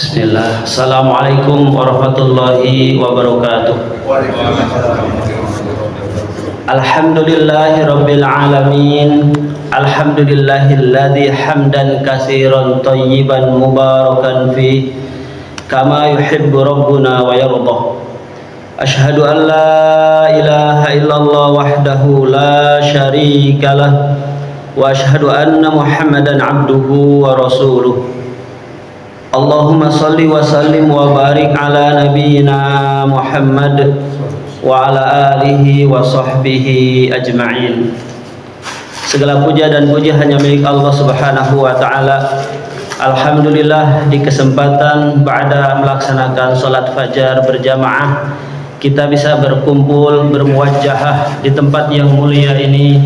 Bismillah. Assalamualaikum warahmatullahi wabarakatuh. Alhamdulillahi rabbil alamin. Alhamdulillahilladzi hamdan katsiran thayyiban mubarakan fi kama yuhibbu rabbuna wa yarda. Asyhadu an la ilaha illallah wahdahu la syarikalah wa asyhadu anna Muhammadan abduhu wa rasuluh. Allahumma salli wa sallim wa barik ala nabiyyina Muhammad wa ala alihi wa sahbihi ajma'in. Segala puja dan puji hanya milik Allah Subhanahu wa taala. Alhamdulillah, di kesempatan ba'da melaksanakan salat fajar berjamaah, kita bisa berkumpul bermuwajahah di tempat yang mulia ini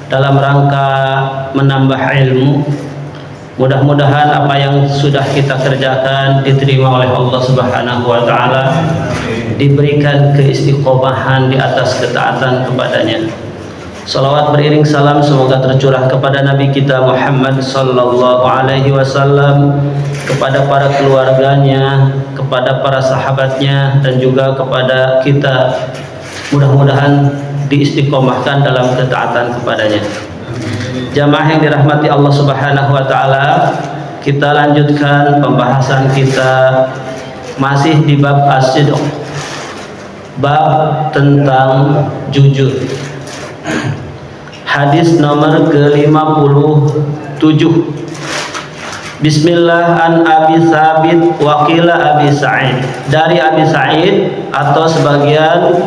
dalam rangka menambah ilmu. Mudah-mudahan apa yang sudah kita kerjakan diterima oleh Allah Subhanahu wa taala, diberikan keistiqomahan di atas ketaatan kepadanya. Salawat beriring salam semoga tercurah kepada Nabi kita Muhammad sallallahu alaihi wasallam, kepada para keluarganya, kepada para sahabatnya, dan juga kepada kita. Mudah-mudahan diistiqomahkan dalam ketaatan kepadanya. Jamaah yang dirahmati Allah Subhanahu wa taala, kita lanjutkan pembahasan kita masih di bab as-sidq, bab tentang jujur. Hadis nomor ke-57. Bismillah, an Abi Sabit wa qila Abi Sa'id. Dari Abi Sa'id atau sebagian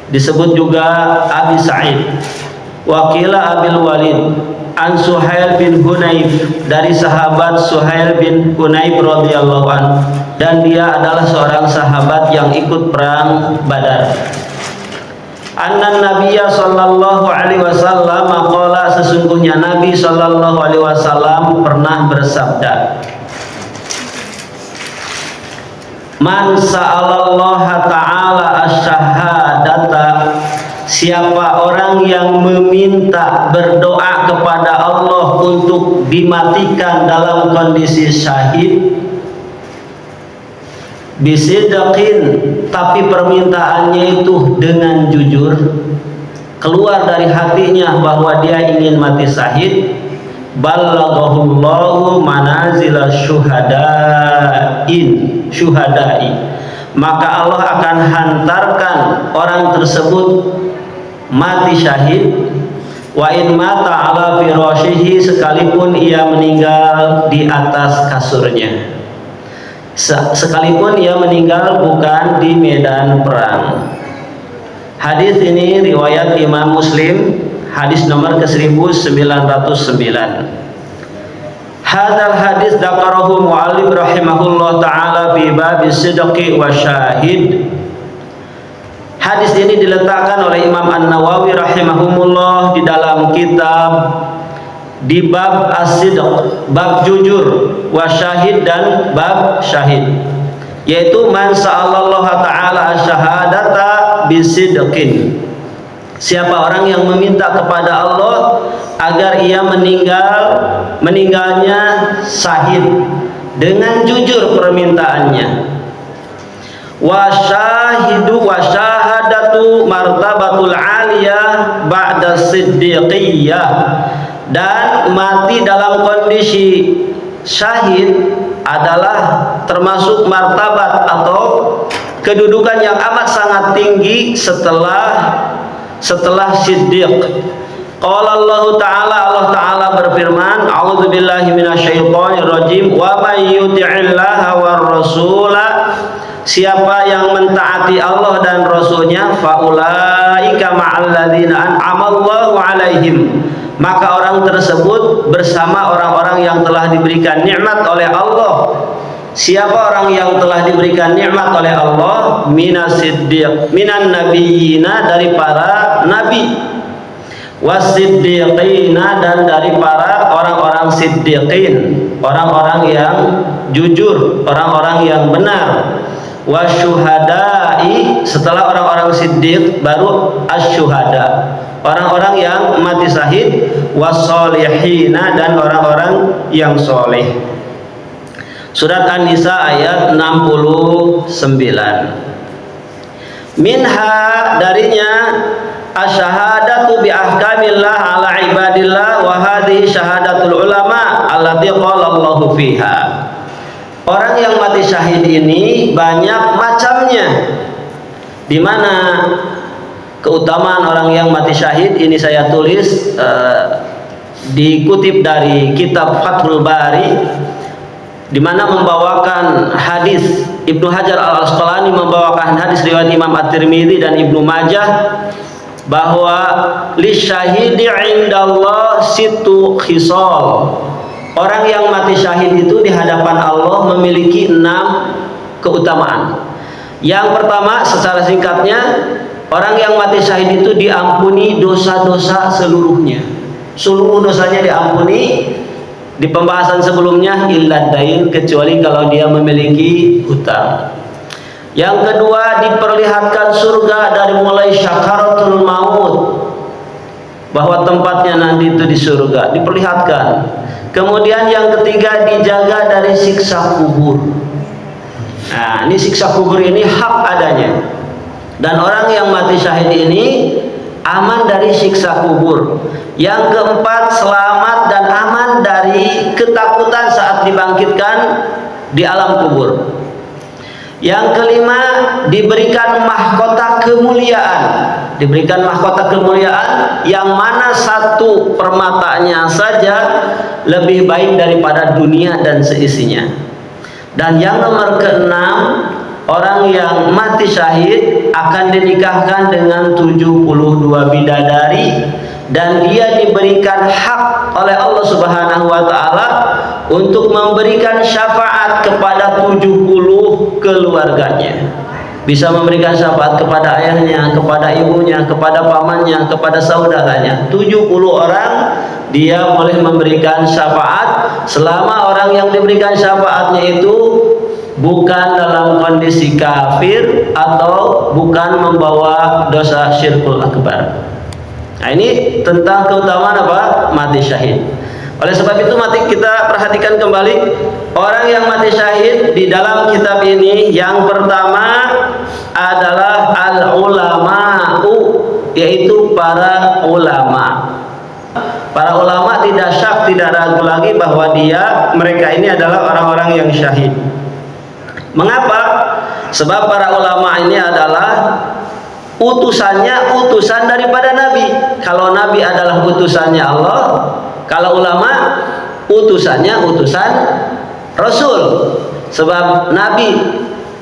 disebut juga Abi Sa'id. Wakila Abil Walid an Suhail bin Hunayf, dari sahabat Suhail bin Hunayf radhiyallahu anhu, dan dia adalah seorang sahabat yang ikut perang Badar. Anna Nabiyya sallallahu alaihi wasallam qala, sesungguhnya Nabi sallallahu alaihi wasallam pernah bersabda, man sa'alallaha ta'ala asy-syahadata, siapa orang yang meminta berdoa kepada Allah untuk dimatikan dalam kondisi syahid, bisidqin, tapi permintaannya itu dengan jujur, keluar dari hatinya bahwa dia ingin mati syahid, ballaghahullahu manazila syuhada'i, maka Allah akan hantarkan orang tersebut mati syahid. Wa in mata ala firashihi, sekalipun ia meninggal di atas kasurnya, sekalipun ia meninggal bukan di medan perang. Hadis ini riwayat Imam Muslim, hadis nomor ke-1909. Hadal hadis dzakarahu mu'allif rahimahullah ta'ala fi babis sidqi wa syahid. Hadis ini diletakkan oleh Imam An-Nawawi rahimahumullah di dalam kitab di bab as-sidq, bab jujur, wa syahid, dan bab syahid, yaitu man sa'alallaha ta'ala asyhadata bisidqin, siapa orang yang meminta kepada Allah agar ia meninggalnya syahid dengan jujur permintaannya. Wa syahidu wa syahadatu martabatul aliyah ba'da siddiqiyah, dan mati dalam kondisi syahid adalah termasuk martabat atau kedudukan yang amat sangat tinggi setelah siddiq. Qala Allah Ta'ala berfirman, a'udzubillahi minasyaitonirrajim, wa may yuti'illaha war rasula, siapa yang mentaati Allah dan Rasulnya, faulaika ma'alladzina an'amallahu alaihim, maka orang tersebut bersama orang-orang yang telah diberikan nikmat oleh Allah. Siapa orang yang telah diberikan nikmat oleh Allah? Minan nabiyina, dari para nabi, wasiddiqina, dan dari para orang-orang siddiqin, orang-orang yang jujur, orang-orang yang benar, wasyuhada'i, setelah orang-orang siddiq baru asyuhada, orang-orang yang mati syahid, wasolihina, dan orang-orang yang soleh. Surat An-Nisa ayat 69. Minha, darinya, asyhadatu bi ahkamillah ala ibadillah wa hadhihi syahadatul ulama allati qala Allahu fiha. Orang yang mati syahid ini banyak macamnya. Di mana keutamaan orang yang mati syahid ini saya tulis dikutip dari kitab Fathul Bari, di mana membawakan hadis Ibnu Hajar Al-Asqalani membawakan hadis riwayat Imam At-Tirmidzi dan Ibnu Majah bahwa lisyahidi indallah situ khisal. Orang yang mati syahid itu di hadapan Allah memiliki 6 keutamaan. Yang pertama, secara singkatnya, orang yang mati syahid itu diampuni dosa-dosa seluruhnya. Seluruh dosanya diampuni. Di pembahasan sebelumnya, illa dain, kecuali kalau dia memiliki hutang. Yang kedua, diperlihatkan surga dari mulai syakaratul maut, bahwa tempatnya nanti itu di surga, diperlihatkan. Kemudian yang ketiga, dijaga dari siksa kubur. Nah, ini siksa kubur ini hak adanya. Dan orang yang mati syahid ini aman dari siksa kubur. Yang keempat, selamat dan aman dari ketakutan saat dibangkitkan di alam kubur. Yang kelima, diberikan mahkota kemuliaan. Diberikan mahkota kemuliaan yang mana satu permatanya saja lebih baik daripada dunia dan seisinya. Dan yang nomor keenam, orang yang mati syahid akan dinikahkan dengan 72 bidadari, dan dia diberikan hak oleh Allah Subhanahu wa taala untuk memberikan syafaat kepada 70 keluarganya. Bisa memberikan syafaat kepada ayahnya, kepada ibunya, kepada pamannya, kepada saudaranya. 70 orang dia boleh memberikan syafaat, selama orang yang diberikan syafaatnya itu bukan dalam kondisi kafir atau bukan membawa dosa syirkul akbar. Nah, ini tentang keutamaan apa? Mati syahid. Oleh sebab itu mari kita perhatikan kembali orang yang mati syahid di dalam kitab ini. Yang pertama adalah al-ulama'u, yaitu para ulama. Para ulama tidak syak, tidak ragu lagi bahwa mereka ini adalah orang-orang yang syahid. Mengapa? Sebab para ulama ini adalah utusannya utusan daripada Nabi. Kalau Nabi adalah utusannya Allah, kalau ulama utusannya utusan Rasul. Sebab Nabi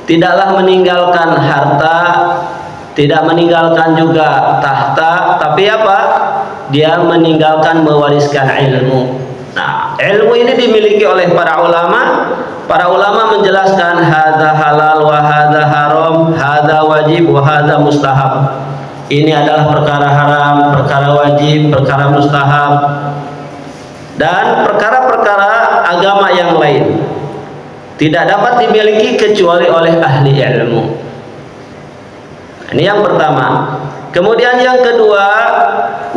tidaklah meninggalkan harta, tidak meninggalkan juga tahta, tapi apa? Dia meninggalkan mewariskan ilmu. Nah, ilmu ini dimiliki oleh para ulama. Para ulama menjelaskan hadza halal wa hadza haram, hadza wajib wa hadza mustahab. Ini adalah perkara haram, perkara wajib, perkara mustahab, dan perkara-perkara agama yang lain. Tidak dapat dimiliki kecuali oleh ahli ilmu. Ini yang pertama. Kemudian yang kedua,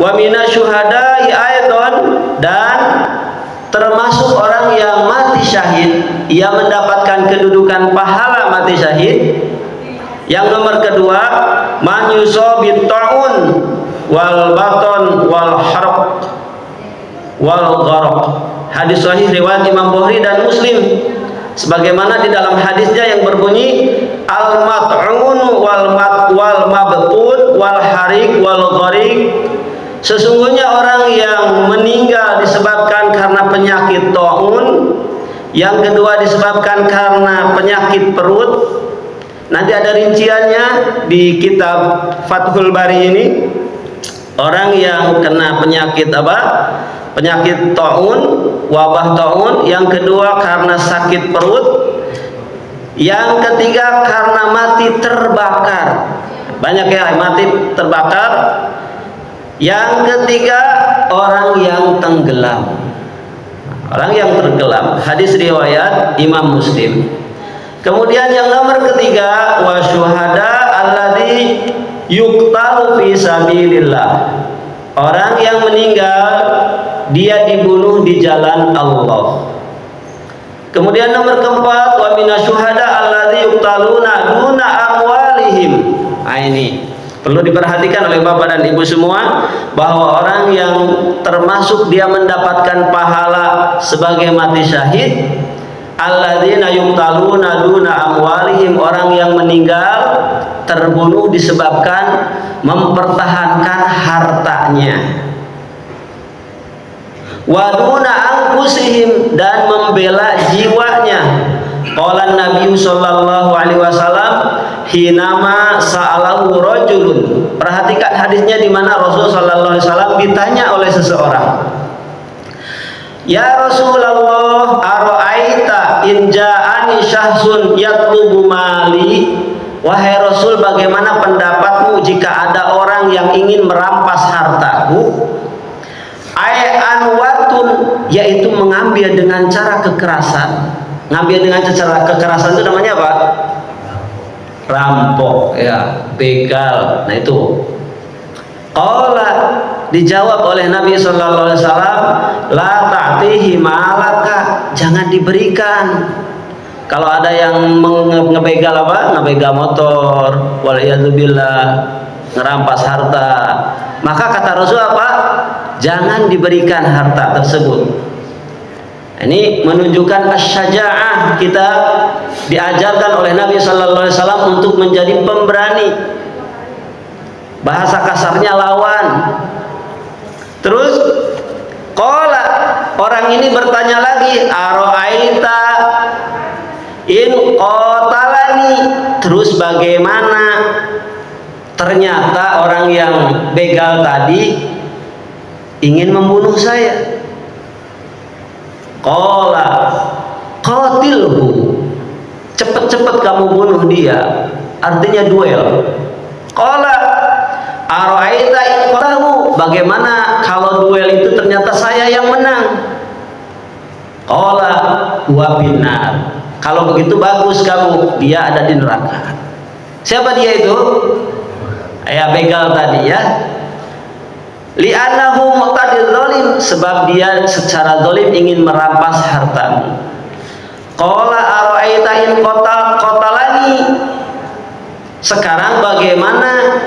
wa minasyuhada'i aidon, dan termasuk orang yang mati syahid, ia mendapatkan kedudukan pahala mati syahid. Yang nomor kedua, man yusabit ta'un wal baton wal harq wal gharq. Hadis sahih riwayat Imam Bukhari dan Muslim. Sebagaimana di dalam hadisnya yang berbunyi al mat'un wal mabtun wal harik wal gharik. Sesungguhnya orang yang meninggal disebabkan karena penyakit taun, yang kedua disebabkan karena penyakit perut. Nanti ada rinciannya di kitab Fathul Bari ini. Orang yang kena penyakit apa? Penyakit taun, wabah taun. Yang kedua karena sakit perut. Yang ketiga karena mati terbakar. Banyak ya mati terbakar. Yang ketiga orang yang tenggelam. Orang yang tenggelam. Hadis riwayat Imam Muslim. Kemudian yang nomor ketiga, wa syuhada alladzi yuqtalu fi sabilillah. Orang yang meninggal dia dibunuh di jalan Allah. Kemudian nomor keempat, wa minasyuhada alladzi yuqtaluna duna amwalihim. Nah, ini perlu diperhatikan oleh Bapak dan Ibu semua, bahwa orang yang termasuk dia mendapatkan pahala sebagai mati syahid, alladzina yuqtaluna duna amwalihim, orang yang meninggal terbunuh disebabkan mempertahankan hartanya. Wa duna anfusihim, dan membela jiwanya. Qala Nabi sallallahu alaihi wasallam hinama sa'alahu rajulun. Perhatikan hadisnya di mana Rasul sallallahu alaihi wasallam ditanya oleh seseorang, "Ya Rasulullah, ara'aita in ja'ani syahsun yatlubu mali?" Wahai Rasul, bagaimana pendapatmu jika ada orang yang ingin merampas hartaku? Anwatun, yaitu mengambil dengan cara kekerasan. Ngambil dengan cara kekerasan itu namanya apa? Rampok, ya, begal. Nah itu. Qala, dijawab oleh Nabi sallallahu alaihi wasallam, la ta'tihi malaka, jangan diberikan. Kalau ada yang ngebegal apa? Ngebegal motor, waliyadzubillah, ngerampas harta, maka kata Rasul apa? Jangan diberikan harta tersebut. Ini menunjukkan asy-syaja'ah, kita diajarkan oleh Nabi sallallahu alaihi wasallam untuk menjadi pemberani. Bahasa kasarnya lawan. Terus qala, orang ini bertanya lagi, ara'aita in qatalani, terus bagaimana ternyata orang yang begal tadi ingin membunuh saya? Qala qatilhu, cepet-cepet kamu bunuh dia, artinya duel. Qala ara'aita in qatalahu, bagaimana kalau duel itu ternyata saya yang menang? Qala huwa binnar, kalau begitu bagus kamu, dia ada di neraka. Siapa dia itu? Ya, begal tadi ya. Li'annahu muqtadil zalim, sebab dia secara zalim ingin merampas hartamu. Qala ara'aita in qatalani, sekarang bagaimana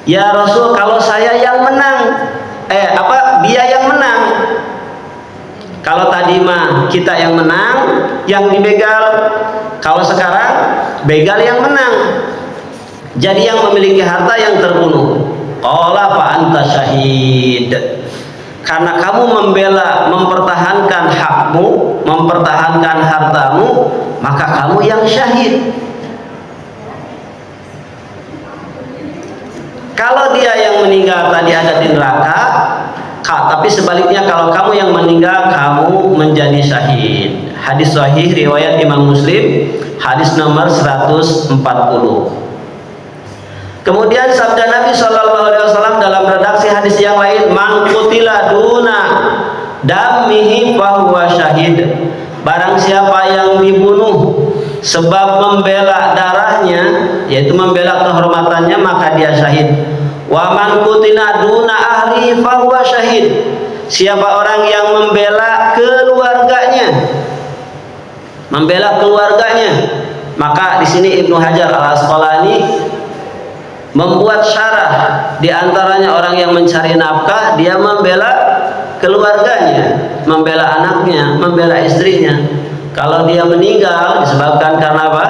ya Rasul kalau saya yang menang? Dia yang menang. Kalau tadi mah kita yang menang, yang dibegal. Kalau sekarang begal yang menang. Jadi yang memiliki harta yang terbunuh. Qala fa anta syahid, karena kamu membela, mempertahankan hakmu, mempertahankan hartamu, maka kamu yang syahid. Kalau dia yang meninggal tadi ada di neraka, tapi sebaliknya kalau kamu yang meninggal, kamu menjadi syahid. Hadis sahih riwayat Imam Muslim, hadis nomor 140. Kemudian sabda Nabi sallallahu alaihi wasallam dalam redaksi hadis yang lain, man qutila duna damihi fahuwa syahid, barang siapa yang dibunuh sebab membela darahnya, yaitu membela kehormatannya, maka dia syahid. Wa man qutila duna ahli fahuwa syahid, siapa orang yang membela keluarganya, maka di sini Ibnu Hajar Al-Asqalani membuat syarah, di antaranya orang yang mencari nafkah, dia membela keluarganya, membela anaknya, membela istrinya. Kalau dia meninggal disebabkan karena apa?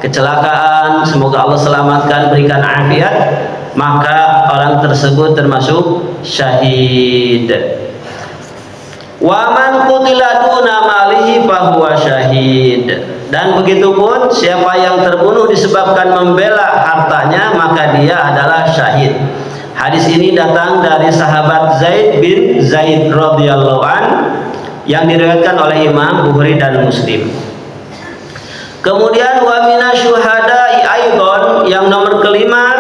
Kecelakaan, semoga Allah selamatkan, berikan afiat, maka orang tersebut termasuk syahid. Wa man qutila duna malihi fahuwa syahid. Dan begitupun siapa yang terbunuh disebabkan membela hartanya, maka dia adalah syahid. Hadis ini datang dari sahabat Zaid bin Zaid radhiyallahu an, yang diriwayatkan oleh Imam Bukhari dan Muslim. Kemudian wa minasyuhada'i aidon, yang nomor kelima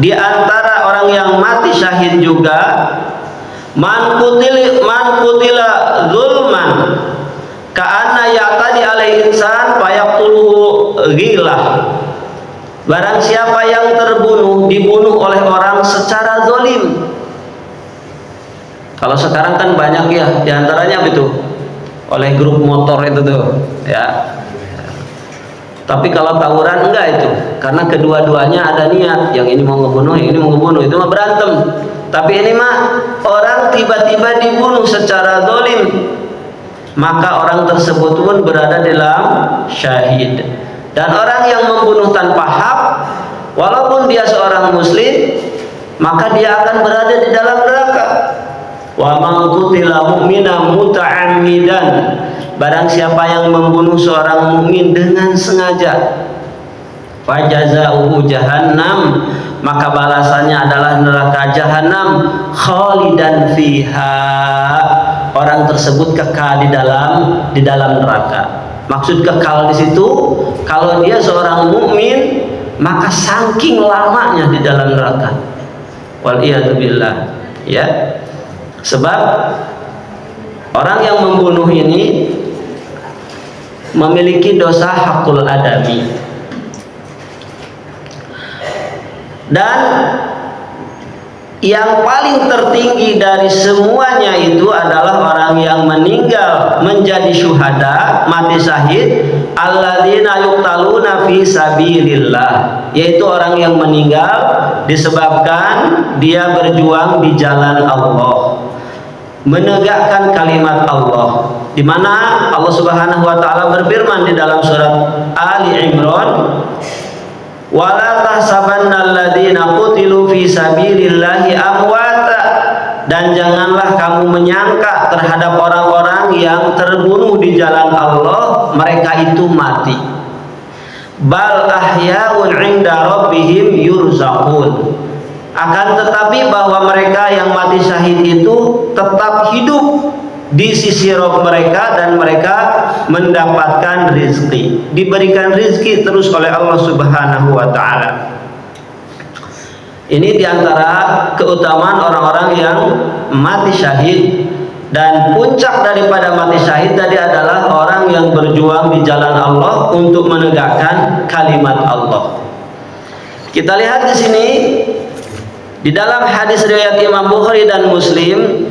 di antara orang yang mati syahid juga, man qutila zulman ka'anna ya'tadi alaihi insan fayaqtuluhu ghilah, barang siapa yang dibunuh oleh orang secara zalim. Kalau sekarang kan banyak ya, diantaranya itu oleh grup motor itu tuh, ya. Tapi kalau tawuran enggak itu, karena kedua-duanya ada niat, yang ini mau ngebunuh, yang ini mau ngebunuh, itu mah berantem. Tapi ini mah orang tiba-tiba dibunuh secara zalim, maka orang tersebut pun berada dalam syahid. Dan orang yang membunuh tanpa hak, walaupun dia seorang muslim, maka dia akan berada di dalam neraka. Wa man qutila mu'minan muta'ammidan, barang siapa yang membunuh seorang mukmin dengan sengaja, fajazauhu jahannam, maka balasannya adalah neraka jahanam, khalidan fiha, orang tersebut kekal di dalam neraka. Maksud kekal di situ, kalau dia seorang mukmin, maka saking lamanya di dalam neraka. Wal iyadu billah, ya. Sebab orang yang membunuh ini memiliki dosa hakul adami, dan yang paling tertinggi dari semuanya itu adalah orang yang meninggal menjadi syuhada, mati syahid, alladzina yuqtaluna fi sabilillah, yaitu orang yang meninggal disebabkan dia berjuang di jalan Allah, menegakkan kalimat Allah, di mana Allah Subhanahu wa taala berfirman di dalam surat Ali Imran, wala tahsabanna alladziina qutilu fi sabilillahi amwata, dan janganlah kamu menyangka terhadap orang-orang yang terbunuh di jalan Allah mereka itu mati. Bal ahya'un 'inda rabbihim yurzaqun, akan tetapi bahwa mereka yang mati syahid itu tetap hidup di sisi Rabb mereka, dan mereka mendapatkan rizki, diberikan rizki terus oleh Allah Subhanahu wa ta'ala. Ini diantara keutamaan orang-orang yang mati syahid. Dan puncak daripada mati syahid tadi adalah orang yang berjuang di jalan Allah untuk menegakkan kalimat Allah. Kita lihat di sini di dalam hadis riwayat Imam Bukhari dan Muslim,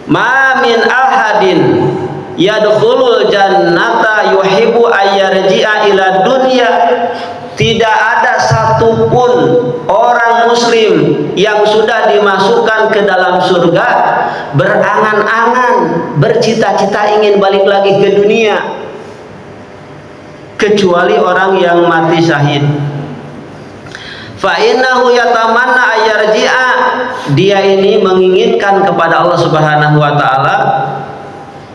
ma min ahadin yadkhulul jannata yuhibbu ayyarji'a ila dunya, tidak ada satupun orang muslim yang sudah dimasukkan ke dalam surga berangan-angan, bercita-cita ingin balik lagi ke dunia, kecuali orang yang mati syahid. Fa innahu yatamanna ayyarji'a, dia ini menginginkan kepada Allah Subhanahu wa taala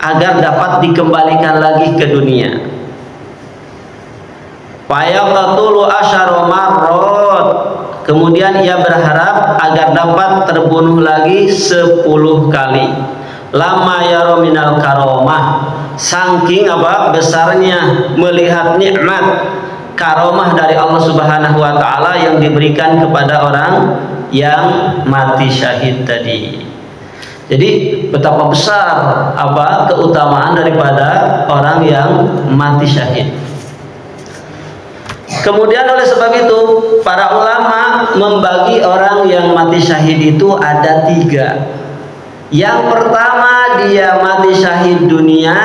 agar dapat dikembalikan lagi ke dunia. Fayaqtulu asyara marrat, kemudian ia berharap agar dapat terbunuh lagi 10 kali. Lama yara minal karomah, saking besarnya melihat nikmat karomah dari Allah Subhanahu wa taala yang diberikan kepada orang yang mati syahid tadi. Jadi betapa besar keutamaan daripada orang yang mati syahid. Kemudian oleh sebab itu para ulama membagi orang yang mati syahid itu ada 3. Yang pertama, dia mati syahid dunia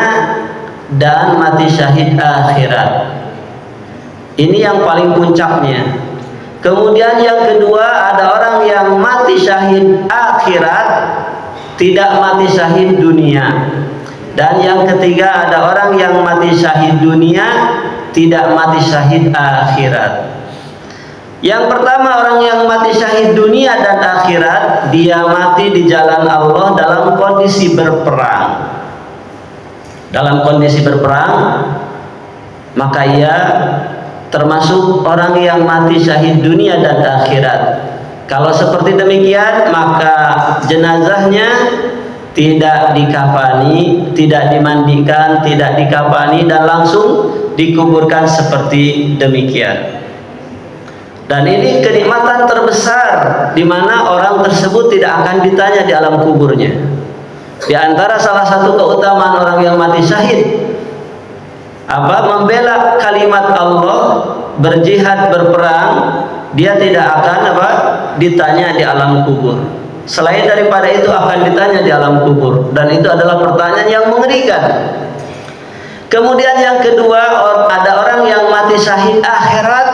dan mati syahid akhirat. Ini yang paling puncaknya. Kemudian yang kedua, ada orang yang mati syahid akhirat, tidak mati syahid dunia. Dan yang ketiga, ada orang yang mati syahid dunia, tidak mati syahid akhirat. Yang pertama, orang yang mati syahid dunia dan akhirat, dia mati di jalan Allah dalam kondisi berperang. Dalam kondisi berperang, maka ia termasuk orang yang mati syahid dunia dan akhirat. Kalau seperti demikian, maka jenazahnya tidak dikafani, tidak dimandikan, tidak dikafani, dan langsung dikuburkan seperti demikian. Dan ini kenikmatan terbesar, di mana orang tersebut tidak akan ditanya di alam kuburnya. Di antara salah satu keutamaan orang yang mati syahid, membela kalimat Allah, berjihad, berperang, dia tidak akan ditanya di alam kubur. Selain daripada itu akan ditanya di alam kubur, dan itu adalah pertanyaan yang mengerikan. Kemudian yang kedua, ada orang yang mati syahid akhirat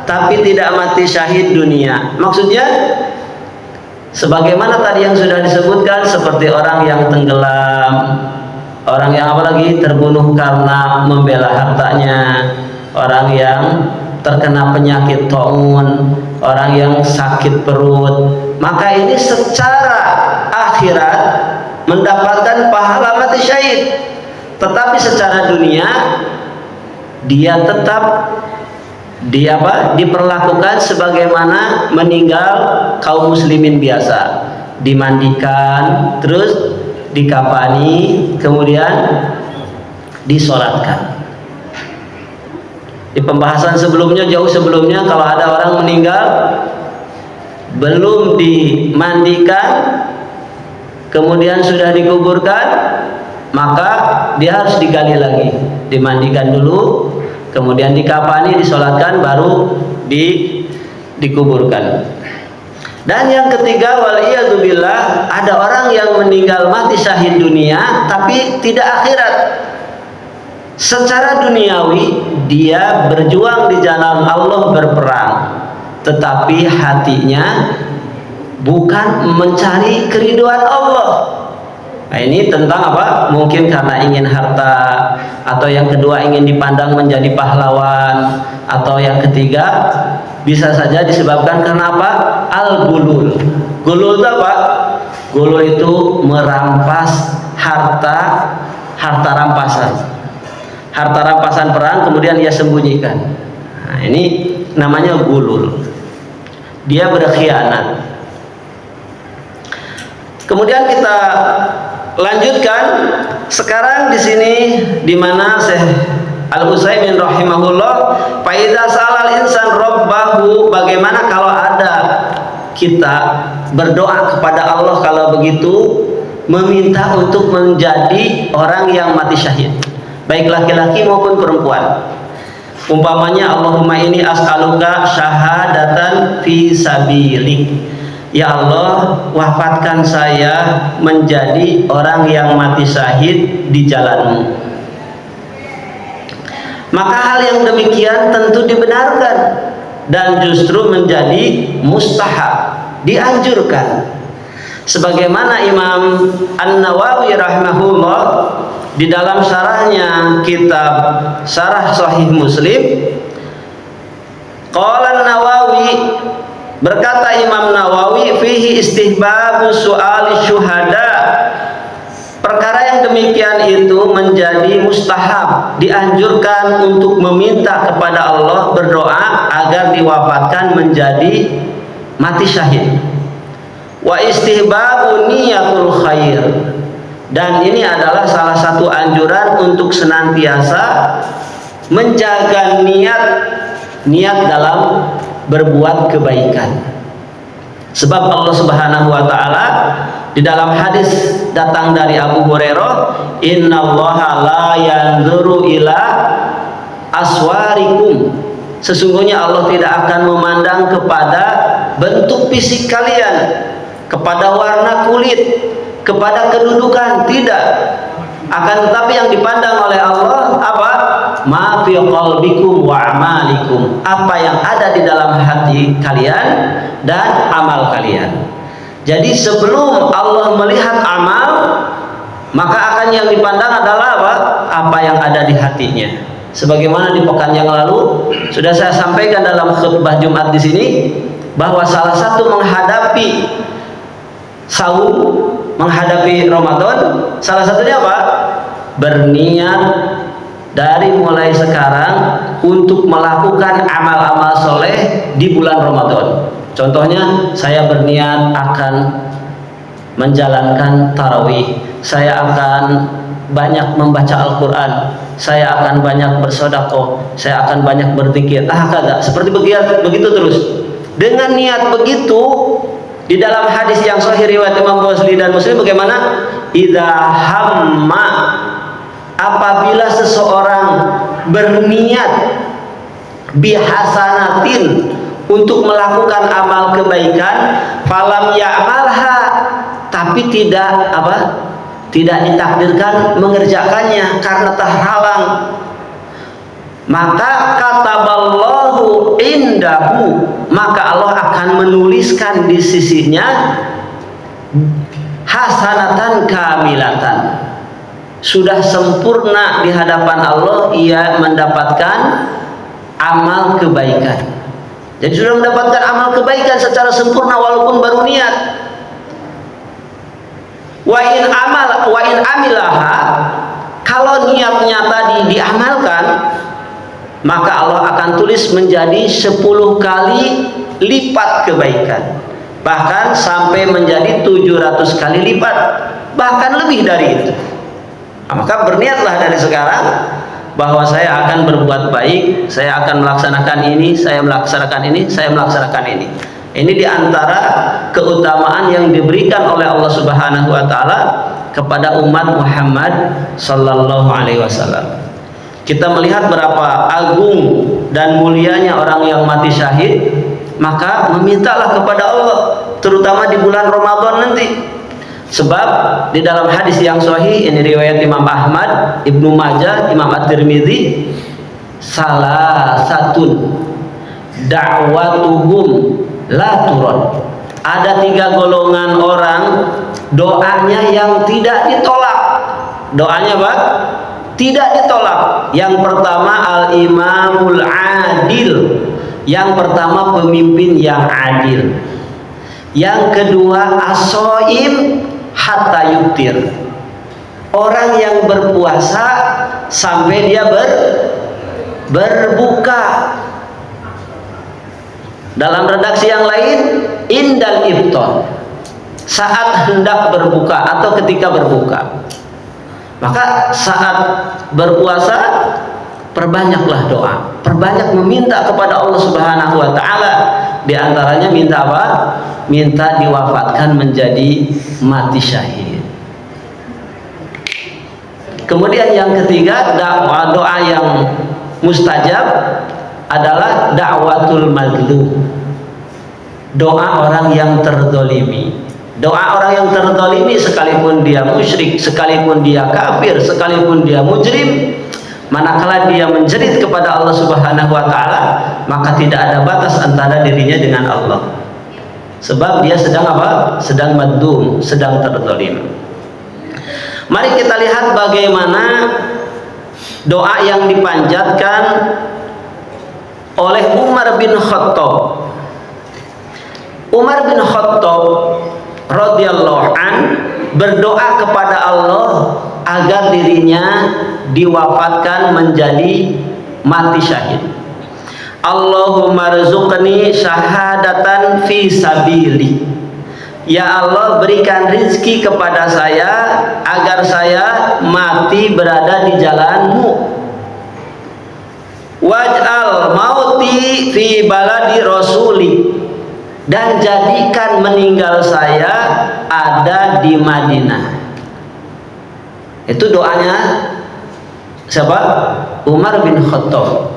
tapi tidak mati syahid dunia. Maksudnya sebagaimana tadi yang sudah disebutkan, seperti orang yang tenggelam, orang yang apalagi terbunuh karena membela hartanya, orang yang terkena penyakit taun, orang yang sakit perut, maka ini secara akhirat mendapatkan pahala mati syahid. Tetapi secara dunia dia tetap diperlakukan sebagaimana meninggal kaum muslimin biasa, dimandikan, terus dikafani, kemudian disolatkan. Di pembahasan sebelumnya, jauh sebelumnya, kalau ada orang meninggal belum dimandikan kemudian sudah dikuburkan, maka dia harus digali lagi, dimandikan dulu, kemudian dikafani, disolatkan, baru dikuburkan. Dan yang ketiga, waliyadzubillah, ada orang yang meninggal mati syahid dunia tapi tidak akhirat. Secara duniawi dia berjuang di jalan Allah, berperang, tetapi hatinya bukan mencari keriduan Allah. Nah, ini tentang apa? Mungkin karena ingin harta, atau yang kedua ingin dipandang menjadi pahlawan, atau yang ketiga bisa saja disebabkan karena apa? Al-gulul. Gulul itu apa? Gulul itu merampas harta rampasan. Harta rampasan perang kemudian ia sembunyikan. Nah, ini namanya gulul. Dia berkhianat. Kemudian kita lanjutkan sekarang di sini, di mana Syekh Al-Utsaimin rahimahullah, fa idza salal insan rabbahu, bagaimana kalau ada kita berdoa kepada Allah, kalau begitu meminta untuk menjadi orang yang mati syahid, baik laki-laki maupun perempuan. Umpamanya, Allahumma ini as'aluka syahadatan fi sabilik, ya Allah, wafatkan saya menjadi orang yang mati syahid di jalanmu. Maka hal yang demikian tentu dibenarkan dan justru menjadi mustahab, dianjurkan. Sebagaimana Imam An-Nawawi rahimahullah di dalam syarahnya kitab Syarah Sahih Muslim, qala An-Nawawi, berkata Imam Nawawi, fihi istihbabu su'ali syuhada, perkara yang demikian itu menjadi mustahab, dianjurkan untuk meminta kepada Allah, berdoa agar diwafatkan menjadi mati syahid. Wa istihbabu niyatul khair, dan ini adalah salah satu anjuran untuk senantiasa menjaga niat dalam berbuat kebaikan. Sebab Allah Subhanahu wa taala di dalam hadis datang dari Abu Hurairah, innallaha la yanzuru ila aswarikum, sesungguhnya Allah tidak akan memandang kepada bentuk fisik kalian, kepada warna kulit, kepada kedudukan, tidak. Akan tetapi yang dipandang oleh Allah apa? Ma fi qalbikum wa amalikum, apa yang ada di dalam hati kalian dan amal kalian. Jadi sebelum Allah melihat amal, maka akan yang dipandang adalah apa? Apa yang ada di hatinya. Sebagaimana di pekan yang lalu sudah saya sampaikan dalam khutbah Jumat di sini, bahwa salah satu menghadapi saum, menghadapi Ramadan, salah satunya apa? Berniat dari mulai sekarang untuk melakukan amal-amal soleh di bulan Ramadan. Contohnya, saya berniat akan menjalankan tarawih, saya akan banyak membaca Al-Quran, saya akan banyak bersedekah, saya akan banyak berzikir. Seperti begitu terus. Dengan niat begitu, di dalam hadis yang sahih riwayat Imam Bukhari dan Muslim, bagaimana? Idza hamma, apabila seseorang berniat bihasanatin, untuk melakukan amal kebaikan, falam ya'malha, tapi tidak tidak ditakdirkan mengerjakannya karena terhalang, maka kataballahu indahu, maka Allah akan menuliskan di sisinya hasanatan kamilatan, sudah sempurna di hadapan Allah, ia mendapatkan amal kebaikan. Jadi sudah mendapatkan amal kebaikan secara sempurna walaupun baru niat. Wa in amilaha, kalau niatnya tadi diamalkan, maka Allah akan tulis menjadi 10 kali lipat kebaikan, bahkan sampai menjadi 700 kali lipat, bahkan lebih dari itu. Maka berniatlah dari sekarang bahwa saya akan berbuat baik, saya akan melaksanakan ini, saya melaksanakan ini, saya melaksanakan ini. Ini diantara keutamaan yang diberikan oleh Allah Subhanahu wa Ta'ala kepada umat Muhammad Sallallahu Alaihi Wasallam. Kita melihat berapa agung dan mulianya orang yang mati syahid, maka memintalah kepada Allah, terutama di bulan Ramadan nanti. Sebab di dalam hadis yang sahih, ini riwayat Imam Ahmad, Ibnu Majah, Imam At-Tirmidzi, salah satu da'watuhum la turad. Ada 3 golongan orang doanya yang tidak ditolak. Doanya apa? Tidak ditolak. Yang pertama al-imamul adil. Yang pertama pemimpin yang adil. Yang kedua as-shaim hatta yuftir. Orang yang berpuasa sampai dia berbuka. Dalam redaksi yang lain, indal iftar, saat hendak berbuka atau ketika berbuka. Maka saat berpuasa perbanyaklah doa, perbanyak meminta kepada Allah Subhanahu wa Ta'ala. Di antaranya minta apa? Minta diwafatkan menjadi mati syahid. Kemudian yang ketiga, doa yang mustajab adalah da'watul mazlum, doa orang yang terzalimi. Doa orang yang terzalimi, sekalipun dia musyrik, sekalipun dia kafir, sekalipun dia mujrim, manakala dia menjerit kepada Allah Subhanahu wa Ta'ala, maka tidak ada batas antara dirinya dengan Allah. Sebab dia sedang apa? Sedang mazlum, sedang terzalim. Mari kita lihat bagaimana doa yang dipanjatkan oleh Umar bin Khattab. Umar bin Khattab radhiyallahu an berdoa kepada Allah agar dirinya diwafatkan menjadi mati syahid. Allahumma rzuqni syahadatan fi sabili. Ya Allah, berikan rizki kepada saya agar saya mati berada di jalan-Mu. Waj'al mauti fi baladi rasuli, dan jadikan meninggal saya ada di Madinah. Itu doanya siapa? Umar bin Khattab.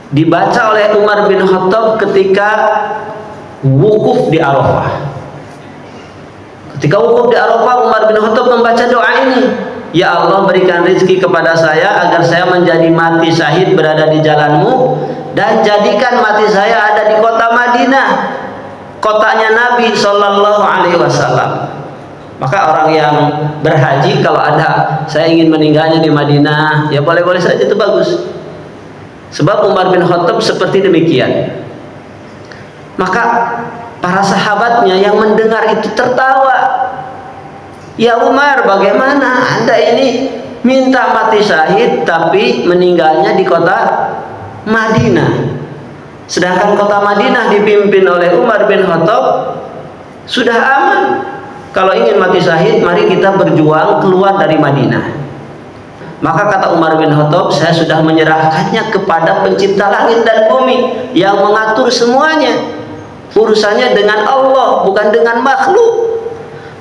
Dibaca oleh Umar bin Khattab ketika wukuf di Arafah. Ketika wukuf di Arafah, Umar bin Khattab membaca doa ini. Ya Allah, berikan rezeki kepada saya agar saya menjadi mati syahid berada di jalan-Mu, dan jadikan mati saya ada di kota Madinah, kotanya Nabi Sallallahu Alaihi Wasallam. Maka orang yang berhaji, kalau ada saya ingin meninggalnya di Madinah, ya boleh-boleh saja, itu bagus. Sebab Umar bin Khattab seperti demikian. Maka para sahabatnya yang mendengar itu tertawa. Ya Umar, bagaimana Anda ini minta mati syahid tapi meninggalnya di kota Madinah? Sedangkan kota Madinah dipimpin oleh Umar bin Khattab sudah aman. Kalau ingin mati syahid, mari kita berjuang keluar dari Madinah. Maka kata Umar bin Khattab, saya sudah menyerahkannya kepada pencipta langit dan bumi yang mengatur semuanya. Urusannya dengan Allah, bukan dengan makhluk.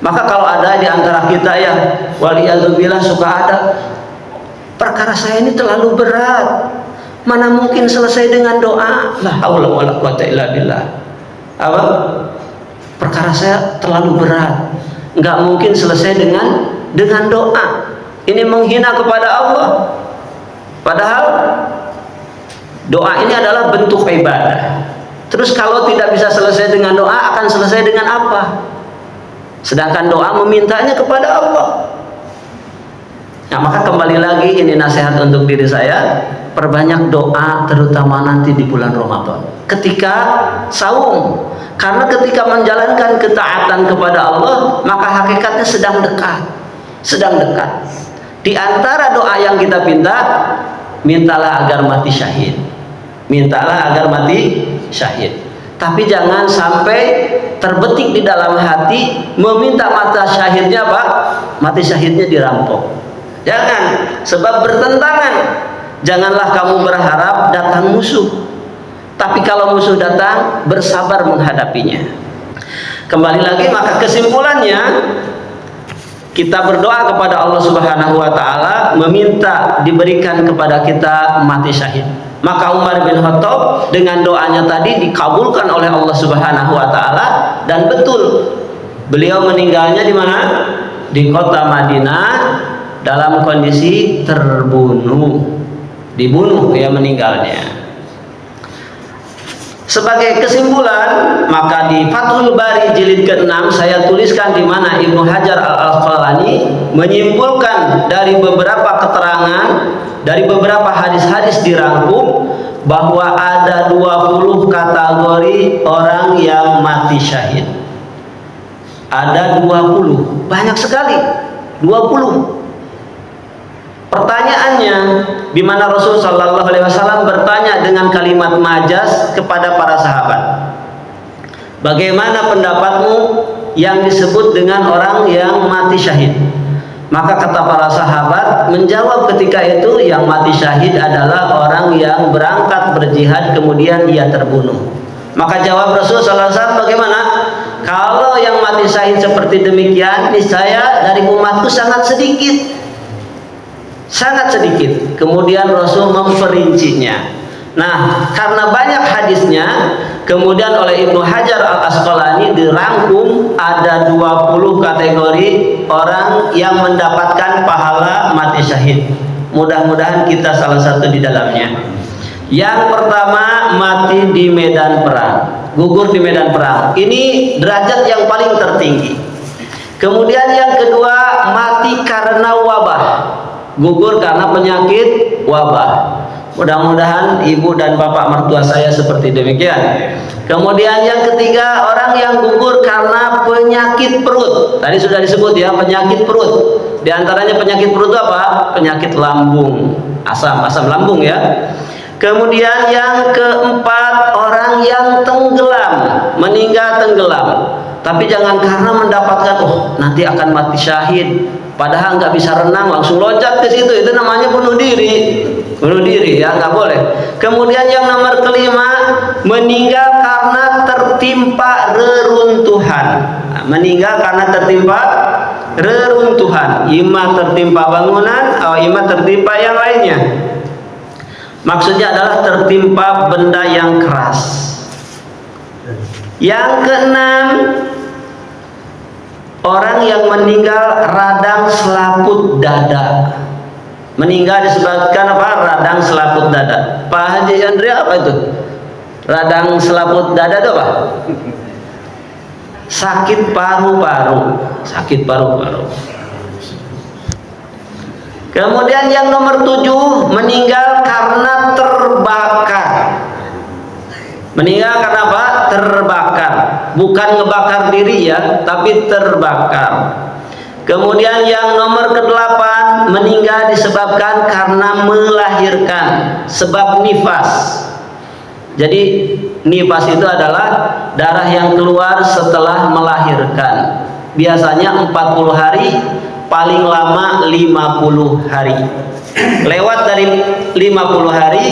Maka kalau ada di antara kita yang waliyadzubillah suka ada, perkara saya ini terlalu berat, mana mungkin selesai dengan doa, la haula wala quwata illa billah. Apa? Perkara saya terlalu berat, nggak mungkin selesai dengan doa. Ini menghina kepada Allah. Padahal doa ini adalah bentuk ibadah. Terus kalau tidak bisa selesai dengan doa, akan selesai dengan apa? Sedangkan doa memintanya kepada Allah. Nah, maka kembali lagi ini nasihat untuk diri saya, perbanyak doa terutama nanti di bulan Ramadan. Ketika saum, karena ketika menjalankan ketaatan kepada Allah, maka hakikatnya sedang dekat. Sedang dekat. Di antara doa yang kita minta, mintalah agar mati syahid. Mintalah agar mati syahid. Tapi jangan sampai terbetik di dalam hati meminta mati syahidnya, Pak. Mati syahidnya dirampok. Jangan, sebab bertentangan. Janganlah kamu berharap datang musuh. Tapi kalau musuh datang, bersabar menghadapinya. Kembali lagi, maka kesimpulannya, kita berdoa kepada Allah Subhanahu wa taala, meminta diberikan kepada kita mati syahid. Maka Umar bin Khattab dengan doanya tadi dikabulkan oleh Allah Subhanahu wa taala, dan betul beliau meninggalnya di mana? Di kota Madinah dalam kondisi terbunuh. Dibunuh ya meninggalnya. Sebagai kesimpulan, maka di Fathul Bari jilid ke-6 saya tuliskan di mana Ibnu Hajar Al-Asqalani menyimpulkan dari beberapa keterangan, dari beberapa hadis-hadis dirangkum bahwa ada 20 kategori orang yang mati syahid. Ada 20, banyak sekali. 20. Pertanyaannya, di mana Rasul Shallallahu Alaihi Wasallam bertanya dengan kalimat majas kepada para sahabat, bagaimana pendapatmu yang disebut dengan orang yang mati syahid? Maka kata para sahabat menjawab ketika itu, yang mati syahid adalah orang yang berangkat berjihad kemudian dia terbunuh. Maka jawab Rasul Shallallahu Alaihi Wasallam, bagaimana? Kalau yang mati syahid seperti demikian, niscaya dari umatku sangat sedikit. Sangat sedikit. Kemudian Rasul memperincinya. Nah, karena banyak hadisnya, kemudian oleh Ibnu Hajar Al-Asqalani dirangkum ada 20 kategori orang yang mendapatkan pahala mati syahid. Mudah-mudahan kita salah satu di dalamnya. Yang pertama, mati di medan perang, gugur di medan perang. Ini derajat yang paling tertinggi. Kemudian yang kedua, mati karena wabah, gugur karena penyakit wabah. Mudah-mudahan ibu dan bapak mertua saya seperti demikian. Kemudian yang ketiga, orang yang gugur karena penyakit perut. Tadi sudah disebut ya, penyakit perut. Di antaranya penyakit perut apa? Penyakit lambung, asam lambung ya. Kemudian yang keempat, orang yang tenggelam, meninggal tenggelam. Tapi jangan karena mendapatkan, oh nanti akan mati syahid, padahal nggak bisa renang langsung loncat ke situ, itu namanya bunuh diri ya, nggak boleh. Kemudian yang nomor kelima, meninggal karena tertimpa reruntuhan. Nah, meninggal karena tertimpa reruntuhan, ima tertimpa bangunan atau ima tertimpa yang lainnya. Maksudnya adalah tertimpa benda yang keras. Yang keenam, orang yang meninggal radang selaput dada. Meninggal disebabkan apa? Radang selaput dada. Pak Haji Andrea, apa itu? Radang selaput dada itu apa? Sakit paru-paru. Sakit paru-paru. Kemudian yang nomor 7, meninggal karena terbakar. Meninggal karena apa? Terbakar. Bukan ngebakar diri ya, tapi terbakar. Kemudian yang nomor ke-8, meninggal disebabkan karena melahirkan, sebab nifas. Jadi nifas itu adalah darah yang keluar setelah melahirkan. Biasanya 40 hari, paling lama 50 hari. Lewat dari 50 hari,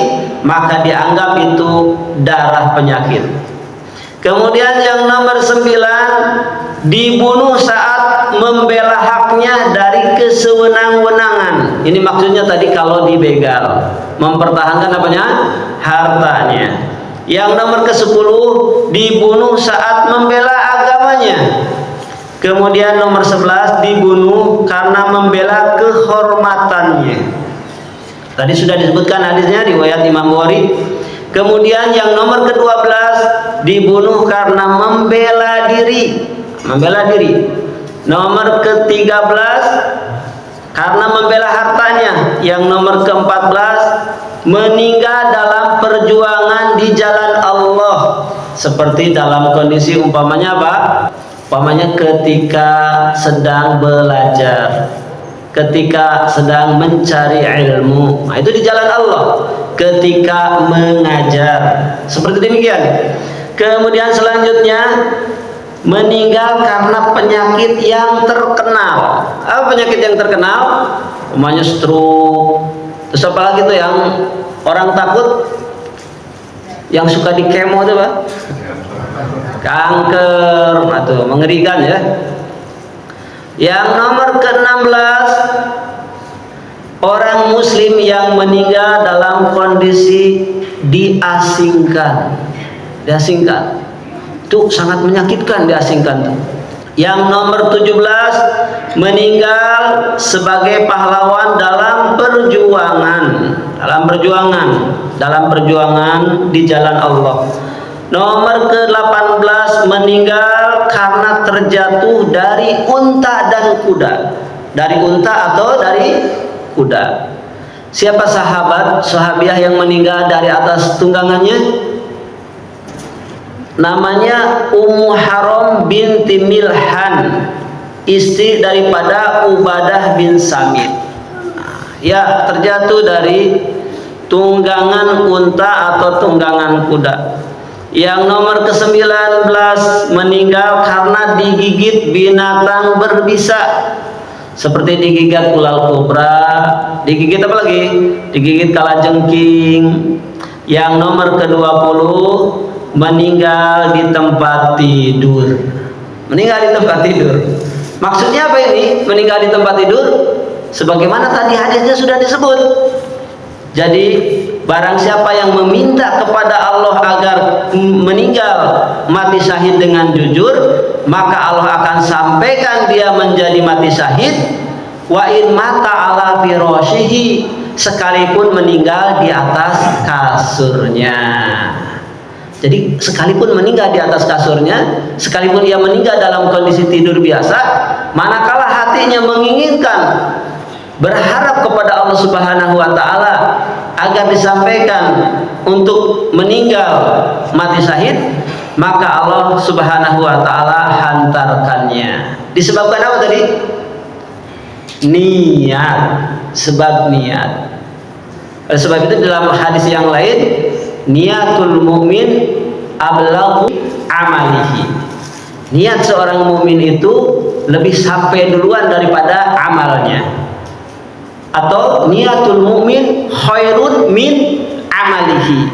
maka dianggap itu darah penyakit. Kemudian yang nomor 9, dibunuh saat membela haknya dari kesewenang-wenangan. Ini maksudnya tadi kalau dibegal, mempertahankan apanya? Hartanya. Yang nomor ke-10, dibunuh saat membela agamanya. Kemudian nomor 11 dibunuh karena membela kehormatannya. Tadi sudah disebutkan hadisnya riwayat Imam Bukhari. Kemudian yang nomor ke-12 dibunuh karena membela diri. Membela diri. Nomor ke-13 karena membela hartanya. Yang nomor ke-14 meninggal dalam perjuangan di jalan Allah. Seperti dalam kondisi umpamanya apa? Umpamanya ketika sedang belajar, ketika sedang mencari ilmu, nah itu di jalan Allah. Ketika mengajar, seperti demikian. Kemudian selanjutnya meninggal karena penyakit yang terkenal. Apa penyakit yang terkenal? Umpamanya stroke. Terus apa lagi tuh yang orang takut, yang suka di kemo itu Pak? Kanker, atau mengerikan ya. Yang nomor ke-16 orang muslim yang meninggal dalam kondisi diasingkan. Diasingkan. Itu sangat menyakitkan, diasingkan tuh. Yang nomor 17 meninggal sebagai pahlawan dalam perjuangan di jalan Allah. Nomor ke-18 meninggal karena terjatuh dari unta dan kuda. Dari unta atau dari kuda. Siapa sahabiah yang meninggal dari atas tunggangannya? Namanya Ummu Haram binti Milhan, istri daripada Ubadah bin Samit. Ya, terjatuh dari tunggangan unta atau tunggangan kuda. Yang nomor ke-19 meninggal karena digigit binatang berbisa. Seperti digigit ular kobra, digigit apa lagi? Digigit kalajengking. Yang nomor ke-20 meninggal di tempat tidur. Meninggal di tempat tidur. Maksudnya apa ini? Meninggal di tempat tidur sebagaimana tadi hadisnya sudah disebut. Jadi barang siapa yang meminta kepada Allah agar meninggal mati syahid dengan jujur, maka Allah akan sampaikan dia menjadi mati syahid. Wa in mata ala firashihi, sekalipun meninggal di atas kasurnya. Jadi sekalipun meninggal di atas kasurnya, sekalipun ia meninggal dalam kondisi tidur biasa, manakala hatinya menginginkan, berharap kepada Allah Subhanahu wa taala agar disampaikan untuk meninggal mati syahid, maka Allah Subhanahu wa taala hantarkannya. Disebabkan apa tadi? Niat, sebab niat. Oleh sebab itu dalam hadis yang lain, niatul mukmin ablaghu amalihi. Niat seorang mukmin itu lebih sampai duluan daripada amalnya. Atau niatul mukmin khairun min amalihi.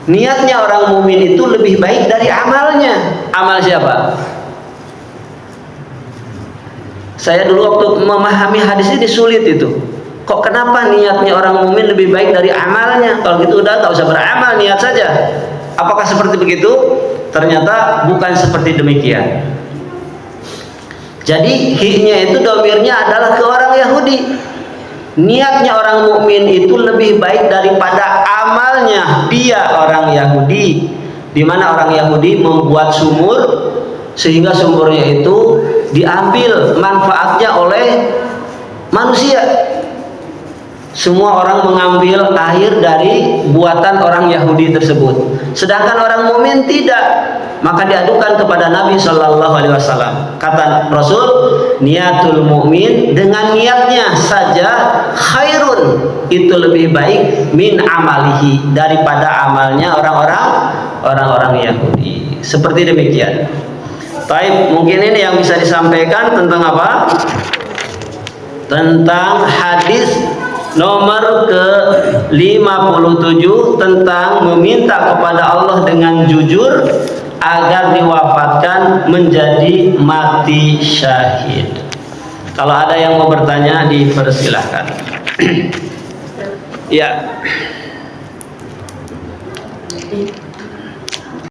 Niatnya orang mukmin itu lebih baik dari amalnya. Amal siapa? Saya dulu waktu memahami hadis ini sulit itu. Kok kenapa niatnya orang mukmin lebih baik dari amalnya? Kalau gitu udah tak usah beramal, niat saja. Apakah seperti begitu? Ternyata bukan seperti demikian. Jadi hi-nya itu domirnya adalah ke orang Yahudi. Niatnya orang mukmin itu lebih baik daripada amalnya dia orang Yahudi. Di mana orang Yahudi membuat sumur sehingga sumurnya itu diambil manfaatnya oleh manusia. Semua orang mengambil air dari buatan orang Yahudi tersebut. Sedangkan orang mukmin tidak. Maka diadukan kepada Nabi Shallallahu Alaihi Wasallam. Kata Rasul, niatul mukmin dengan niatnya saja khairun, itu lebih baik min amalihi, daripada amalnya orang-orang Yahudi. Seperti demikian. Baik, mungkin ini yang bisa disampaikan tentang apa? Tentang hadis nomor ke-57 tentang meminta kepada Allah dengan jujur agar diwafatkan menjadi mati syahid. Kalau ada yang mau bertanya, dipersilahkan. Ya.